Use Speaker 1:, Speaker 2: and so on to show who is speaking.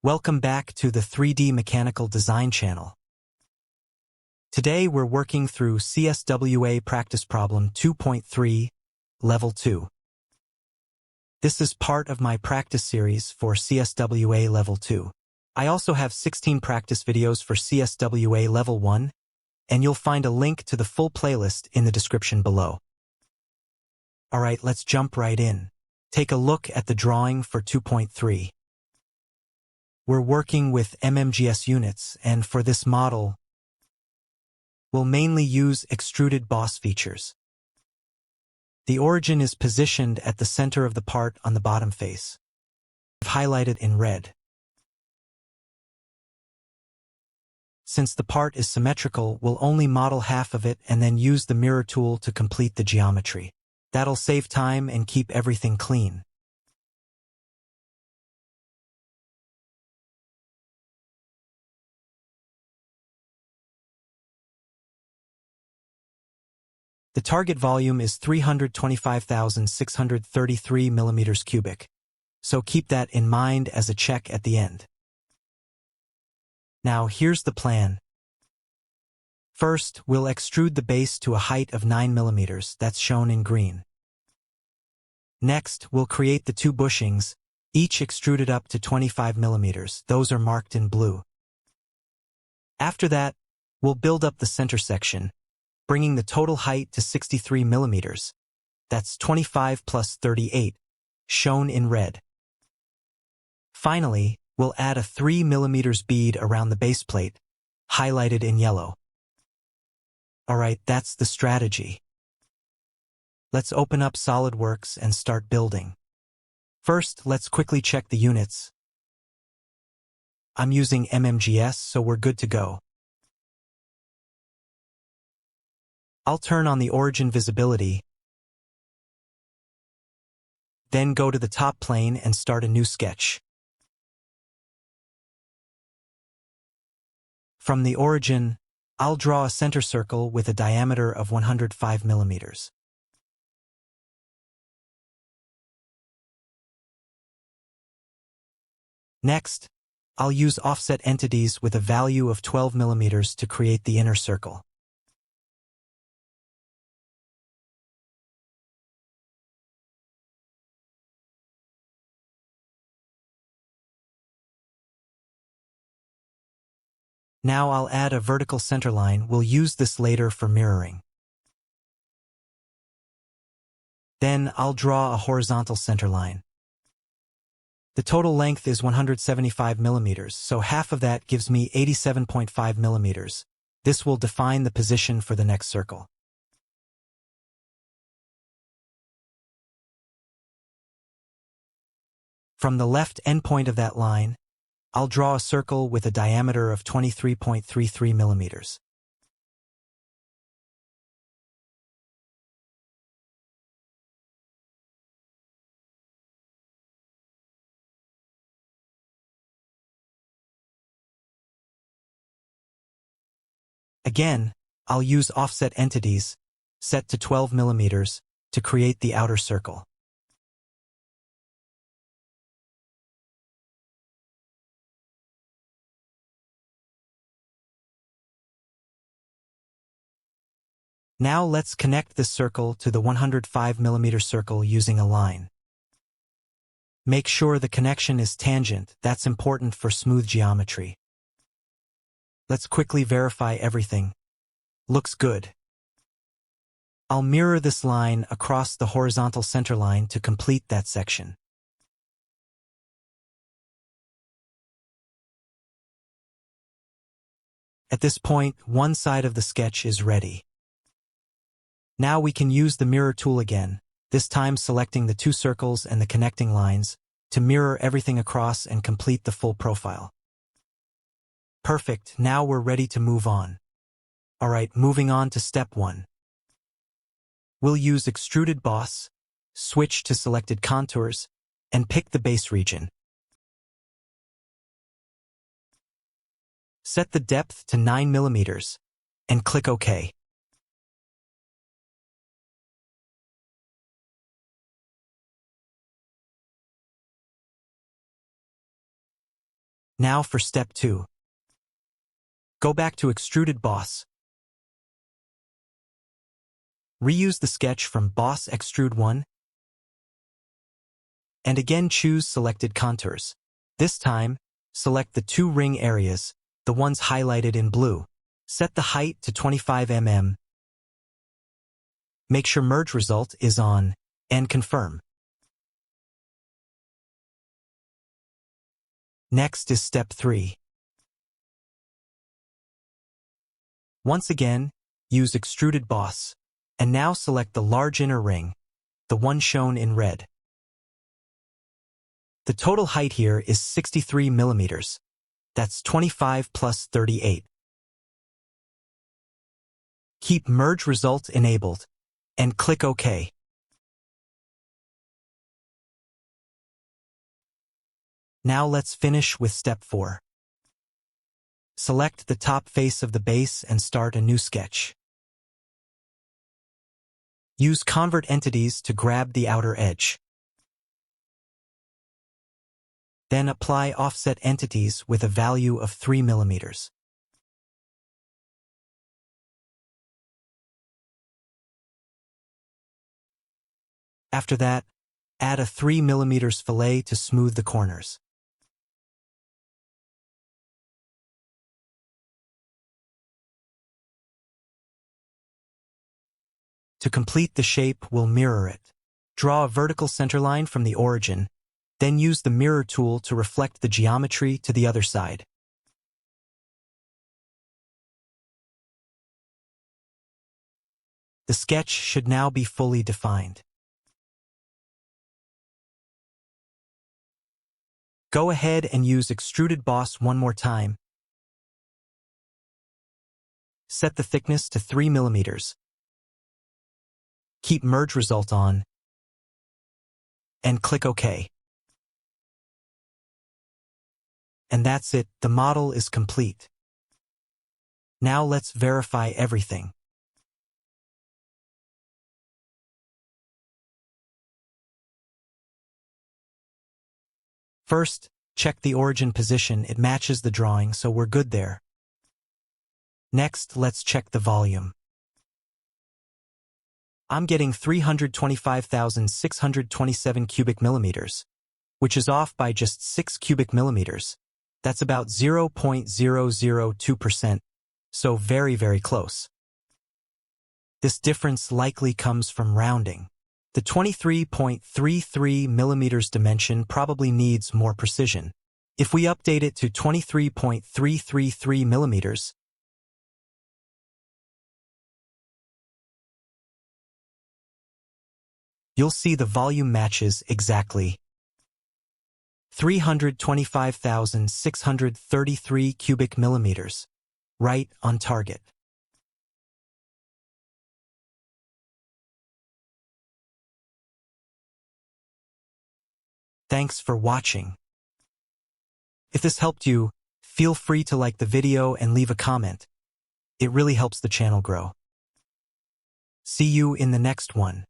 Speaker 1: Welcome back to the 3D Mechanical Design channel. Today we're working through CSWA Practice Problem 2.3, Level 2. This is part of my practice series for CSWA Level 2. I also have 16 practice videos for CSWA Level 1, and you'll find a link to the full playlist in the description below. Alright, let's jump right in. Take a look at the drawing for 2.3. We're working with MMGS units, and for this model, we'll mainly use extruded boss features. The origin is positioned at the center of the part on the bottom face. I've highlighted in red. Since the part is symmetrical, we'll only model half of it and then use the mirror tool to complete the geometry. That'll save time and keep everything clean. The target volume is 325,633 millimeters cubic, so keep that in mind as a check at the end. Now here's the plan. First, we'll extrude the base to a height of 9 millimeters, that's shown in green. Next, we'll create the two bushings, each extruded up to 25 millimeters, those are marked in blue. After that, we'll build up the center section, bringing the total height to 63 millimeters. That's 25 plus 38, shown in red. Finally, we'll add a 3 millimeters bead around the base plate, highlighted in yellow. Alright, that's the strategy. Let's open up SOLIDWORKS and start building. First, let's quickly check the units. I'm using MMGS, so we're good to go. I'll turn on the origin visibility, then go to the top plane and start a new sketch. From the origin, I'll draw a center circle with a diameter of 105 millimeters. Next, I'll use offset entities with a value of 12 millimeters to create the inner circle. Now I'll add a vertical centerline. We'll use this later for mirroring. Then I'll draw a horizontal centerline. The total length is 175 millimeters, so half of that gives me 87.5 millimeters. This will define the position for the next circle. From the left endpoint of that line, I'll draw a circle with a diameter of 23.33 millimeters. Again, I'll use offset entities, set to 12 millimeters, to create the outer circle. Now let's connect this circle to the 105 millimeter circle using a line. Make sure the connection is tangent, that's important for smooth geometry. Let's quickly verify everything. Looks good. I'll mirror this line across the horizontal center line to complete that section. At this point, one side of the sketch is ready. Now we can use the mirror tool again, this time selecting the two circles and the connecting lines, to mirror everything across and complete the full profile. Perfect, now we're ready to move on. Alright, moving on to step 1. We'll use extruded boss, switch to selected contours, and pick the base region. Set the depth to 9 millimeters, and click OK. Now for step 2. Go back to Extruded Boss. Reuse the sketch from Boss Extrude 1. And again choose selected contours. This time, select the 2 ring areas, the ones highlighted in blue. Set the height to 25 mm. Make sure merge result is on, and confirm. Next is step 3. Once again, use Extruded Boss, and now select the large inner ring, the one shown in red. The total height here is 63 millimeters. That's 25 plus 38. Keep Merge Result enabled, and click OK. Now let's finish with step 4. Select the top face of the base and start a new sketch. Use Convert Entities to grab the outer edge. Then apply Offset Entities with a value of 3 millimeters. After that, add a 3 mm fillet to smooth the corners. To complete the shape, we'll mirror it. Draw a vertical centerline from the origin, then use the mirror tool to reflect the geometry to the other side. The sketch should now be fully defined. Go ahead and use Extruded Boss one more time. Set the thickness to 3 millimeters. Keep Merge Result on, and click OK. And that's it, the model is complete. Now let's verify everything. First, check the origin position. It matches the drawing, so we're good there. Next, let's check the volume. I'm getting 325,627 cubic millimeters, which is off by just 6 cubic millimeters. That's about 0.002%, so very, very close. This difference likely comes from rounding. The 23.33 millimeters dimension probably needs more precision. If we update it to 23.333 millimeters, you'll see the volume matches exactly. 325,633 cubic millimeters. Right on target. Thanks for watching. If this helped you, feel free to like the video and leave a comment. It really helps the channel grow. See you in the next one.